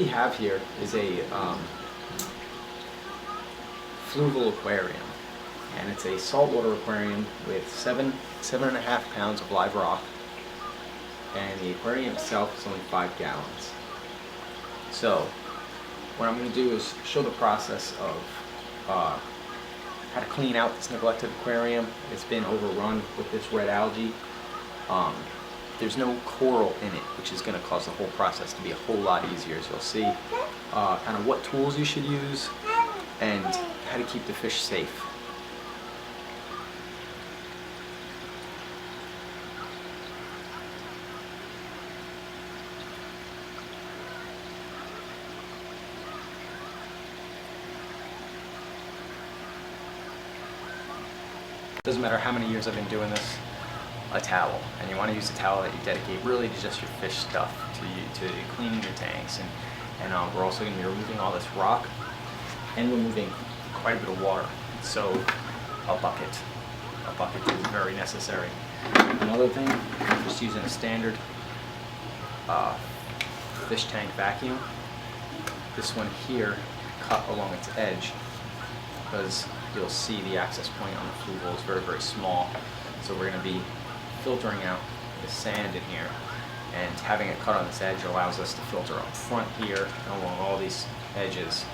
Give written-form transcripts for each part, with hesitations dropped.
have here is a Fluval aquarium, and it's a saltwater aquarium with 7.5 pounds of live rock, and the aquarium itself is only 5 gallons. So what I'm going to do is show the process of how to clean out this neglected aquarium. It's been overrun with this red algae. There's no coral in it, which is going to cause the whole process to be a whole lot easier, as you'll see. Kind of what tools you should use and how to keep the fish safe. Doesn't matter how many years I've been doing this, a towel, and you want to use a towel that you dedicate really to just your fish stuff, to cleaning your tanks, and we're also going to be removing all this rock and removing quite a bit of water. So a bucket is very necessary. Another thing, I'm just using a standard fish tank vacuum. This one here cut along its edge because you'll see the access point on the Fluval is very, very small. So we're going to be filtering out the sand in here, and having it cut on this edge allows us to filter up front here and along all these edges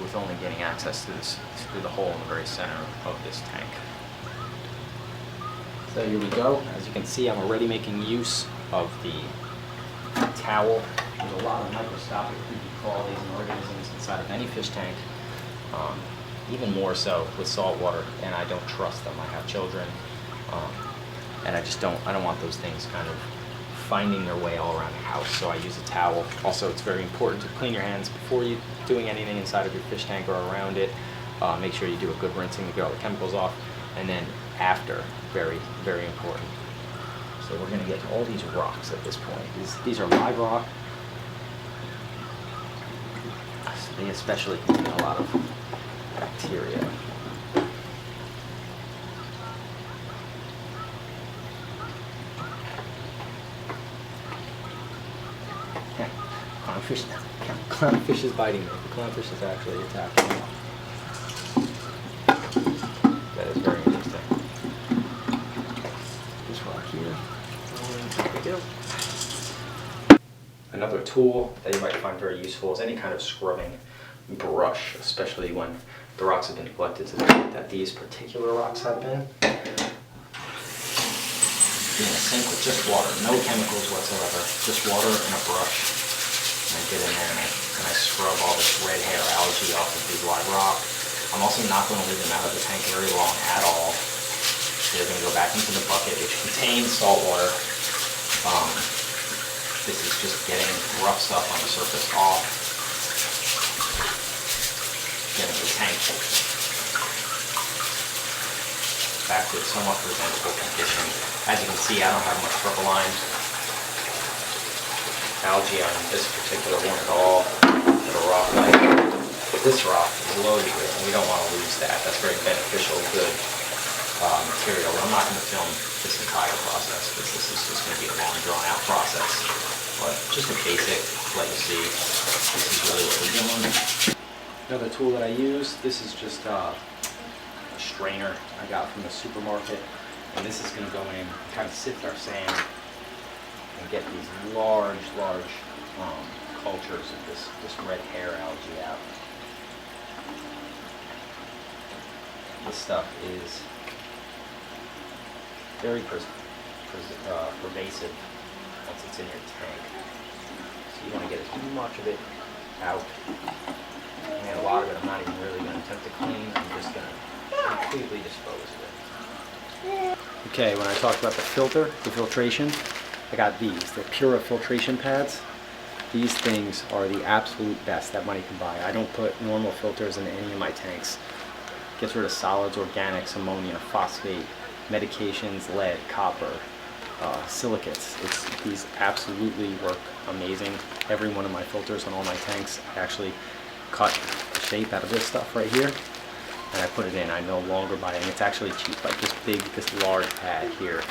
with only getting access to this through the hole in the very center of this tank. So here we go. As you can see, I'm already making use of the towel. There's a lot of microscopic creepy crawlies and organisms inside of any fish tank. Even more so with salt water, and I don't trust them. I have children, and I don't want those things kind of finding their way all around the house, so I use a towel. Also, it's very important to clean your hands before you doing anything inside of your fish tank or around it. Make sure you do a good rinsing to get all the chemicals off, and then after, very, very important. So we're going to get to all these rocks at this point. These are live rock. They especially contain a lot of bacteria. Yeah, clownfish is biting me. The clownfish is actually attacking me. That is very interesting. This rock here. There we go. Another tool that you might find very useful is any kind of scrubbing brush, especially when the rocks have been neglected to the point that these particular rocks have been. In a sink with just water, no chemicals whatsoever, just water and a brush. And I get in there and I scrub all this red hair algae off of these live rock. I'm also not going to leave them out of the tank very long at all. They're going to go back into the bucket, which contains salt water. This is just getting rough stuff on the surface off. Getting the tank back to its somewhat presentable condition. As you can see, I don't have much purple-line algae on this particular one at all. Little rock like this rock is loaded with, and we don't want to lose that. That's very beneficial, good material. I'm not going to film this entire process because this is just going to be a long, drawn-out process. But just a basic, let you see, this is really what we're doing. Another tool that I use, this is just a strainer I got from the supermarket, and this is going to go in and kind of sift our sand and get these large cultures of this red hair algae out. This stuff is very pervasive once it's in your tank, so you want to get as much of it out. And a lot of it I'm not even really going to attempt to clean. I'm just going to completely dispose of it. Okay, when I talked about the filtration, I got these. They're Pura filtration pads. These things are the absolute best that money can buy. I don't put normal filters in any of my tanks. Gets rid of solids, organics, ammonia, phosphate, medications, lead, copper, silicates. These absolutely work amazing. Every one of my filters on all my tanks, I actually cut the shape out of this stuff right here, and I put it in. I no longer buy it, and it's actually cheap. Like this large pad here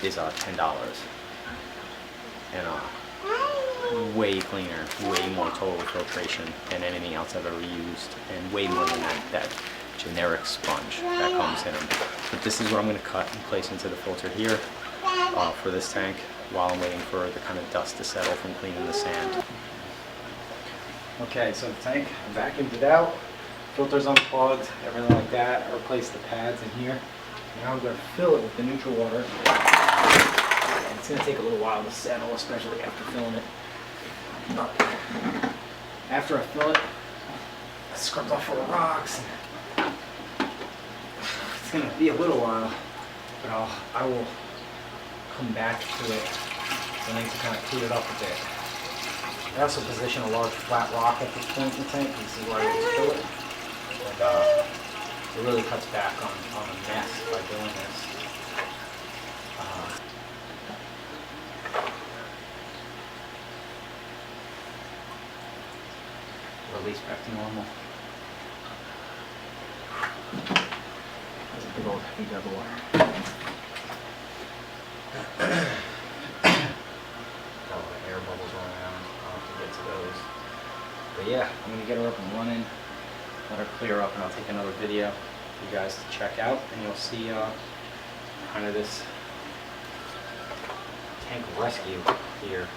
is $10, and way cleaner, way more total filtration than anything else I've ever used, and way more than that generic sponge that comes in them. But this is what I'm going to cut and place into the filter here for this tank while I'm waiting for the kind of dust to settle from cleaning the sand. Okay, so the tank, I vacuumed it out, filters unplugged, everything like that. I replaced the pads in here. Now I'm going to fill it with the neutral water. And it's going to take a little while to settle, especially after filling it. But after I fill it, I scrubbed off all the rocks. It's going to be a little while, but I will come back to it and then to kind of clean it up a bit. I also position a large flat rock at this point in the tank. You see where I just fill it. And, it really cuts back on the mess by doing this. Release back to normal. That's a big old heavy jug of water. Air bubbles around. I'll have to get to those. But yeah, I'm going to get her up and running. Let her clear up, and I'll take another video for you guys to check out, and you'll see kind of this tank rescue here.